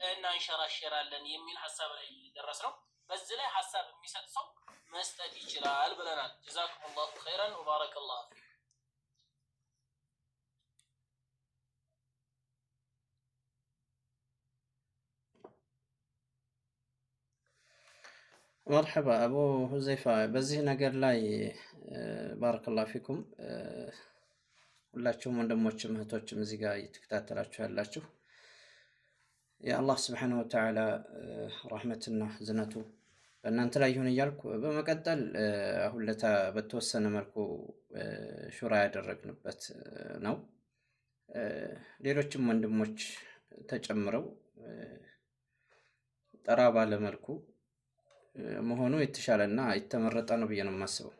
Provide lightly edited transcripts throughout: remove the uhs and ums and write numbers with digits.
እናንሸራሸራለን የሚል ሐሳብ ላይ ደረስነው። በዚህ ላይ ሐሳብ የሚሰጥ ሰው መስጠት ይችላል ብለናል። ጀዛኩሙላሁ ኸይረን ወባረከላሁ ፊኩም። مرحبا أبو حذيفة በዚህ ነገር ላይ ባረከላሁ ፊኩም ሁላችሁም ወንድሞችም እህቶችም እዚህ ጋር እየተከታተላችሁ ያላችሁ የአላህ ስብሓነሁ ወተዓላ ረሕመትና ዝነቱ በእናንተ ላይ ይሁን እያልኩ በመቀጠል አሁን ለታ በተወሰነ መልኩ ሹራ ያደረግንበት ነው። ሌሎችም ወንድሞች ተጨምረው ጠራ ባለ መልኩ መሆኑ የተሻለና የተመረጠ ነው ብዬ ነው የማስበው።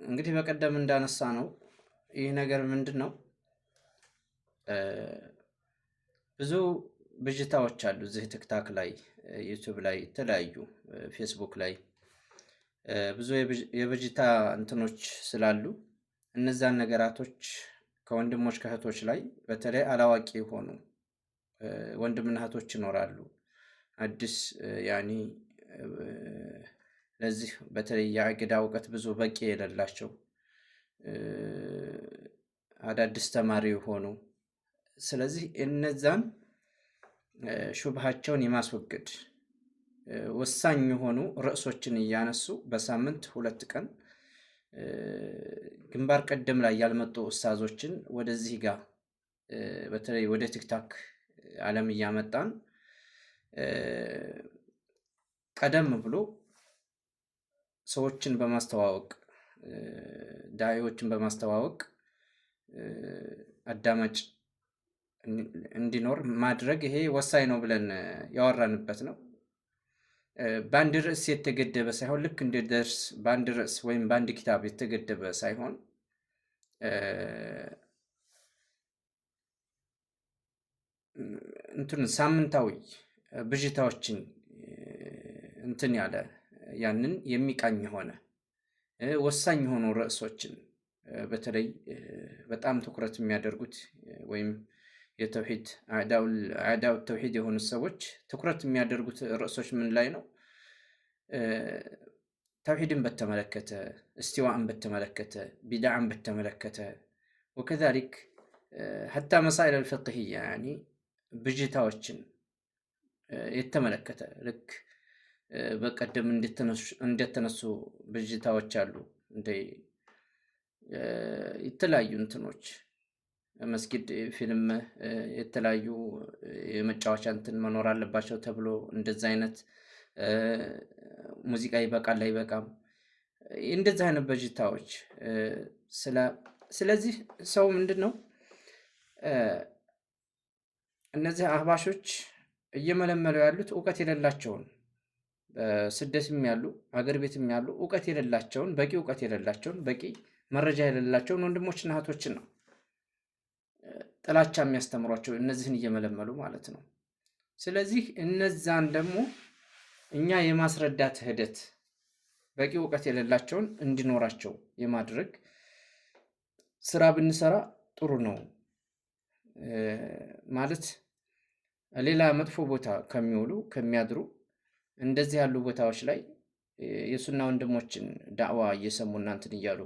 እንግዲህ በቀደም እንዳነሳ ነው ይህ ነገር ምንድን ነው ብዙ ብዥታዎች አሉ እዚህ ቲክታክ ላይ፣ ዩቲዩብ ላይ፣ የተለያዩ ፌስቡክ ላይ ብዙ የብዥታ እንትኖች ስላሉ እነዛን ነገራቶች ከወንድሞች ከእህቶች ላይ በተለይ አላዋቂ የሆኑ ወንድምና እህቶች ይኖራሉ። አዲስ ያኒ ለዚህ በተለይ የአቂዳ እውቀት ብዙ በቂ የሌላቸው አዳዲስ ተማሪ የሆኑ ስለዚህ እነዛን ሹብሃቸውን የማስወገድ ወሳኝ የሆኑ ርዕሶችን እያነሱ በሳምንት 2 ቀን ግንባር ቀደም ላይ ያልመጡ ኡስታዞችን ወደዚህ ጋር በተለይ ወደ ቲክታክ ዓለም እያመጣን ቀደም ብሎ ሰዎችን በማስተዋወቅ ዳዒዎችን በማስተዋወቅ አዳማጭ እንዲኖር ማድረግ ይሄ ወሳኝ ነው ብለን ያወራንበት ነው። በአንድ ርዕስ የተገደበ ሳይሆን ልክ እንደ ደርስ በአንድ ርዕስ ወይም በአንድ ኪታብ የተገደበ ሳይሆን እንትን ሳምንታዊ ብዥታዎችን እንትን ያለ ያንን የሚቃኝ ሆነ ወሳኝ የሆኑ ርዕሶችን በተለይ በጣም ትኩረት የሚያደርጉት ወይም የተውሂድ አዕዳው ተውሂድ የሆኑ ሰዎች ትኩረት የሚያደርጉት ርዕሶች ምን ላይ ነው? ተውሂድን በተመለከተ፣ እስቲዋእን በተመለከተ፣ ቢድዓን በተመለከተ ወከዛሊክ ሐታ መሳኢል አልፊቅህያ ያኒ ብዥታዎችን የተመለከተ ልክ በቀደም እንደተነሱ ብዥታዎች አሉ እንደ የተለያዩ እንትኖች መስጊድ ፊልም የተለያዩ የመጫወቻ እንትን መኖር አለባቸው ተብሎ እንደዛ አይነት ሙዚቃ ይበቃል አይበቃም እንደዛ አይነት ብዥታዎች ስለዚህ ሰው ምንድነው እነዚህ አህባሾች እየመለመሉ ያሉት ዕውቀት የሌላቸውን ስደትም ያሉ ሀገር ቤትም ያሉ ዕውቀት የሌላቸውን በቂ ዕውቀት የሌላቸውን በቂ መረጃ የሌላቸውን ወንድሞችና እህቶችን ነው ጥላቻ የሚያስተምሯቸው እነዚህን እየመለመሉ ማለት ነው። ስለዚህ እነዛን ደግሞ እኛ የማስረዳት ሂደት በቂ ዕውቀት የሌላቸውን እንዲኖራቸው የማድረግ ስራ ብንሰራ ጥሩ ነው ማለት ሌላ መጥፎ ቦታ ከሚውሉ ከሚያድሩ እንደዚህ ያሉ ቦታዎች ላይ የሱና ወንድሞችን ዳዕዋ እየሰሙ እናንትን እያሉ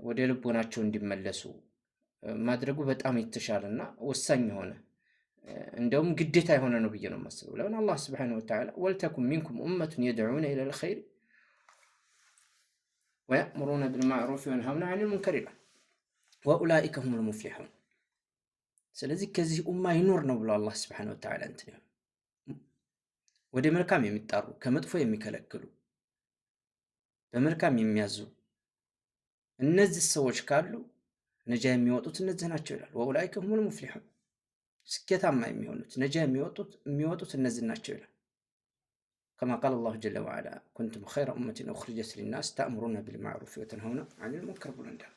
ወደ ልቦናቸው እንዲመለሱ ማድረጉ በጣም የተሻለና ወሳኝ የሆነ እንደውም ግዴታ የሆነ ነው ብዬ ነው የማስበው። ለምን አላህ ሱብሓነሁ ወተዓላ ወልተኩም ሚንኩም ኡመቱን የድዑነ ኢለል ኸይር ወየእሙሩነ ቢልማዕሩፍ ወየንሀውነ ዐኒል ሙንከር ይላል ወኡላኢከ ሁሙል ሙፍሊሑን። ስለዚህ ከዚህ ኡማ ይኖር ነው ብሎ አላህ ሱብሓነሁ ወተዓላ እንትን ወደ መልካም የሚጣሩ ከመጥፎ የሚከለክሉ በመልካም የሚያዙ እነዚህ ሰዎች ካሉ ነጃ የሚወጡት እነዚህ ናቸው ይላል። ወኡላኢከ ሁሙል ሙፍሊሑን ስኬታማ የሚሆኑት ነጃ የሚወጡት እነዚህ ናቸው ይላል። ከማ ቃለ አላሁ ጀለ ወዐላ ኩንቱም ኸይረ ኡመቲን ኡኽሪጀት ሊናስ ተእሙሩነ ቢልማዕሩፍ ወተንሀውነ ዐኒል ሙንከር ብሎ እንዳለ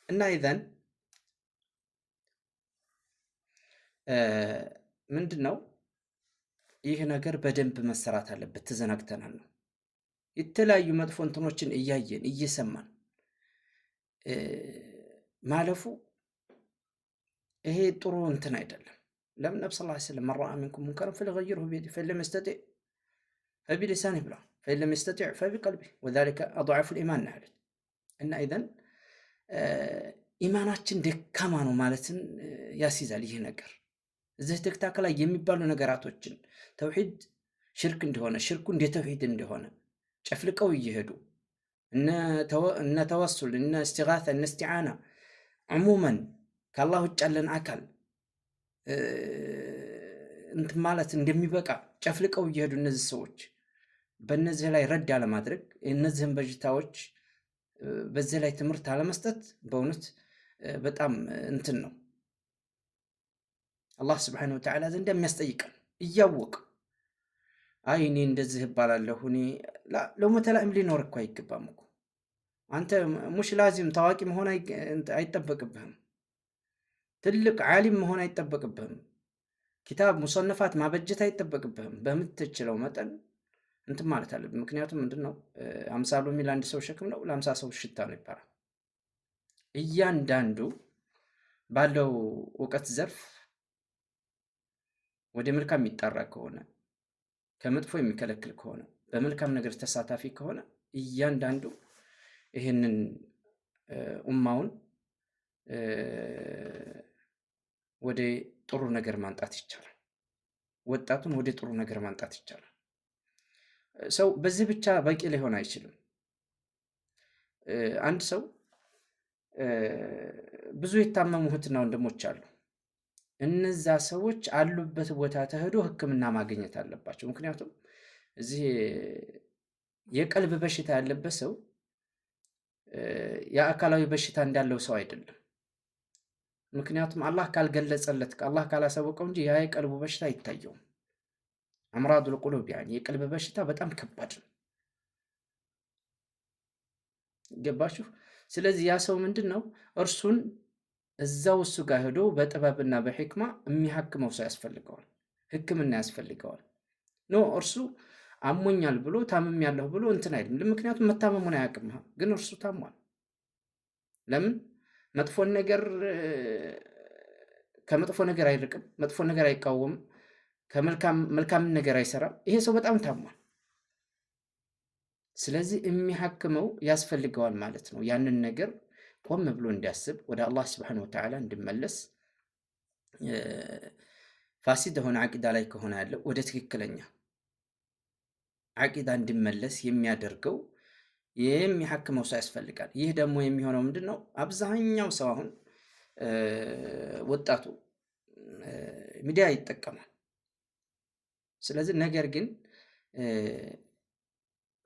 እና ኢዘን ምንድን ነው ይህ ነገር በደንብ መሰራት አለበት። ተዘናግተናል ነው የተለያዩ መጥፎ እንትኖችን እያየን እየሰማን ማለፉ ይሄ ጥሩ እንትን አይደለም። ለምን ነብዩ ሰለላሁ ዐለይሂ ወሰለም መን ረአ ሚንኩም ሙንከረን ፈሊገይርሁ ቢየዲሂ ፈኢን ለም የስተጢዕ ፈቢሊሳኒሂ ብለዋል። ፈኢን ለም የስተጢዕ ፈቢቀልቢሂ ወዛሊከ አድዐፉል ኢማን ነው ያሉት። እና ኢዘን ኢማናችን ደካማ ነው ማለትን ያስይዛል ይህ ነገር። እዚህ ቲክታክ ላይ የሚባሉ ነገራቶችን ተውሂድ ሽርክ እንደሆነ፣ ሽርኩ እንደ ተውሂድ እንደሆነ ጨፍልቀው እየሄዱ እነ ተወሱል፣ እነ እስቲጋሳ፣ እነ እስቲዓና ዕሙመን ከአላህ ውጭ ያለን አካል እንትን ማለት እንደሚበቃ ጨፍልቀው እየሄዱ እነዚህ ሰዎች በእነዚህ ላይ ረድ አለማድረግ፣ እነዚህን በሽታዎች በዚህ ላይ ትምህርት አለመስጠት በእውነት በጣም እንትን ነው። አላህ ስብሓነሁ ወተዓላ ዘንድ የሚያስጠይቀን እያወቅ አይ እኔ እንደዚህ እባላለሁ እኔ ለመተላእም ሊኖር እኮ አይገባም እኮ። አንተ ሙሽ ላዚም ታዋቂ መሆን አይጠበቅብህም። ትልቅ ዓሊም መሆን አይጠበቅብህም። ኪታብ ሙሰነፋት ማበጀት አይጠበቅብህም። በምትችለው መጠን እንትን ማለት አለብህ። ምክንያቱም ምንድነው 50 ሎሚ ለአንድ ሰው ሸክም ነው፣ ለ50 ሰው ሽታ ነው ይባላል። እያንዳንዱ ባለው እውቀት ዘርፍ ወደ መልካም የሚጠራ ከሆነ፣ ከመጥፎ የሚከለክል ከሆነ፣ በመልካም ነገር ተሳታፊ ከሆነ እያንዳንዱ ይህንን ኡማውን ወደ ጥሩ ነገር ማንጣት ይቻላል። ወጣቱን ወደ ጥሩ ነገር ማንጣት ይቻላል። ሰው በዚህ ብቻ በቂ ሊሆን አይችልም። አንድ ሰው ብዙ የታመሙ እህትና ወንድሞች አሉ። እነዛ ሰዎች አሉበት ቦታ ተሄዶ ሕክምና ማግኘት አለባቸው። ምክንያቱም እዚህ የቀልብ በሽታ ያለበት ሰው የአካላዊ በሽታ እንዳለው ሰው አይደለም። ምክንያቱም አላህ ካልገለጸለት አላህ ካላሳወቀው እንጂ ያ የቀልቡ በሽታ አይታየውም። አምራዱል ቁሉብ ያኒ የቀልብ በሽታ በጣም ከባድ ነው። ገባችሁ? ስለዚህ ያ ሰው ምንድን ነው እርሱን እዛው እሱ ጋር ሄዶ በጥበብና በሕክማ የሚሐክመው ሰው ያስፈልገዋል። ሕክምና ያስፈልገዋል። ኖ እርሱ አሞኛል ብሎ ታምም ያለሁ ብሎ እንትን አይልም። ምክንያቱም መታመሙን አያውቅም፣ ግን እርሱ ታሟል። ለምን መጥፎን ነገር ከመጥፎ ነገር አይርቅም፣ መጥፎ ነገር አይቃወምም፣ መልካም ነገር አይሰራም። ይሄ ሰው በጣም ታሟል። ስለዚህ የሚሐክመው ያስፈልገዋል ማለት ነው። ያንን ነገር ቆም ብሎ እንዲያስብ ወደ አላህ ስብሐነሁ ወተዓላ እንዲመለስ ፋሲድ የሆነ አቂዳ ላይ ከሆነ ያለው ወደ ትክክለኛ አቂዳ እንዲመለስ የሚያደርገው የሚሐክመው ሰው ያስፈልጋል። ይህ ደግሞ የሚሆነው ምንድን ነው? አብዛኛው ሰው አሁን ወጣቱ ሚዲያ ይጠቀማል። ስለዚህ ነገር ግን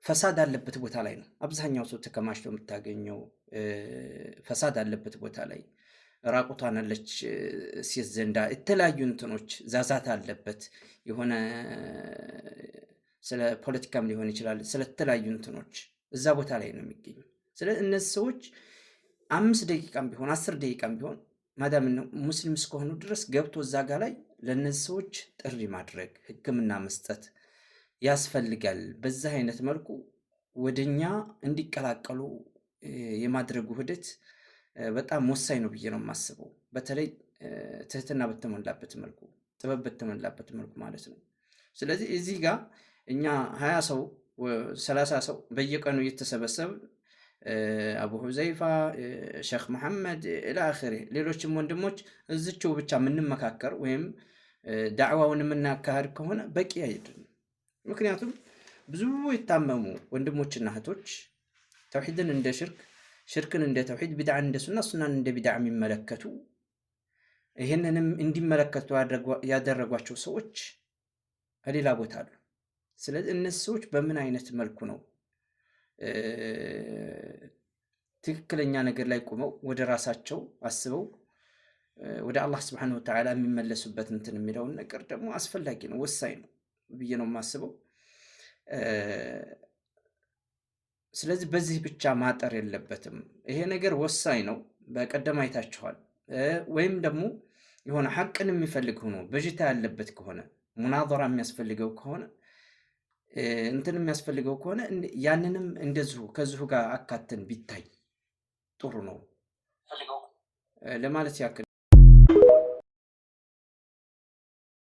ፈሳድ አለበት ቦታ ላይ ነው አብዛኛው ሰው ተከማችቶ የምታገኘው። ፈሳድ አለበት ቦታ ላይ ራቁቷን አለች ሴት ዘንዳ የተለያዩ እንትኖች ዛዛት አለበት። የሆነ ስለ ፖለቲካም ሊሆን ይችላል፣ ስለ ተለያዩ እንትኖች እዛ ቦታ ላይ ነው የሚገኙ። ስለዚህ እነዚህ ሰዎች 5 ደቂቃም ቢሆን 10 ደቂቃም ቢሆን ማዳም ሙስሊም እስከሆኑ ድረስ ገብቶ እዛ ጋር ላይ ለእነዚህ ሰዎች ጥሪ ማድረግ ሕክምና መስጠት ያስፈልጋል። በዛ አይነት መልኩ ወደኛ እንዲቀላቀሉ የማድረጉ ሂደት በጣም ወሳኝ ነው ብዬ ነው የማስበው። በተለይ ትህትና በተሞላበት መልኩ፣ ጥበብ በተሞላበት መልኩ ማለት ነው። ስለዚህ እዚህ ጋር እኛ 20 ሰው 30 ሰው በየቀኑ እየተሰበሰብ አቡ ሁዘይፋ፣ ሼክ መሐመድ ኢላ አኺሪ ሌሎችም ወንድሞች እዚችው ብቻ የምንመካከር ወይም ዳዕዋውን የምናካሄድ ከሆነ በቂ አይደለም። ምክንያቱም ብዙ የታመሙ ወንድሞችና እህቶች ተውሂድን እንደ ሽርክ፣ ሽርክን እንደ ተውሂድ፣ ቢድዓን እንደ ሱና፣ ሱናን እንደ ቢድዓ የሚመለከቱ ይህንንም እንዲመለከቱ ያደረጓቸው ሰዎች ከሌላ ቦታ አሉ። ስለዚህ እነዚህ ሰዎች በምን አይነት መልኩ ነው ትክክለኛ ነገር ላይ ቆመው ወደ ራሳቸው አስበው ወደ አላህ ስብሐነሁ ወተዓላ የሚመለሱበት እንትን የሚለውን ነገር ደግሞ አስፈላጊ ነው፣ ወሳኝ ነው ብዬ ነው የማስበው። ስለዚህ በዚህ ብቻ ማጠር የለበትም። ይሄ ነገር ወሳኝ ነው። በቀደም አይታችኋል። ወይም ደግሞ የሆነ ሐቅን የሚፈልግ ሆኖ በሽታ ያለበት ከሆነ ሙናዘራ የሚያስፈልገው ከሆነ እንትን የሚያስፈልገው ከሆነ ያንንም እንደዚሁ ከዚሁ ጋር አካተን ቢታይ ጥሩ ነው ለማለት ያክል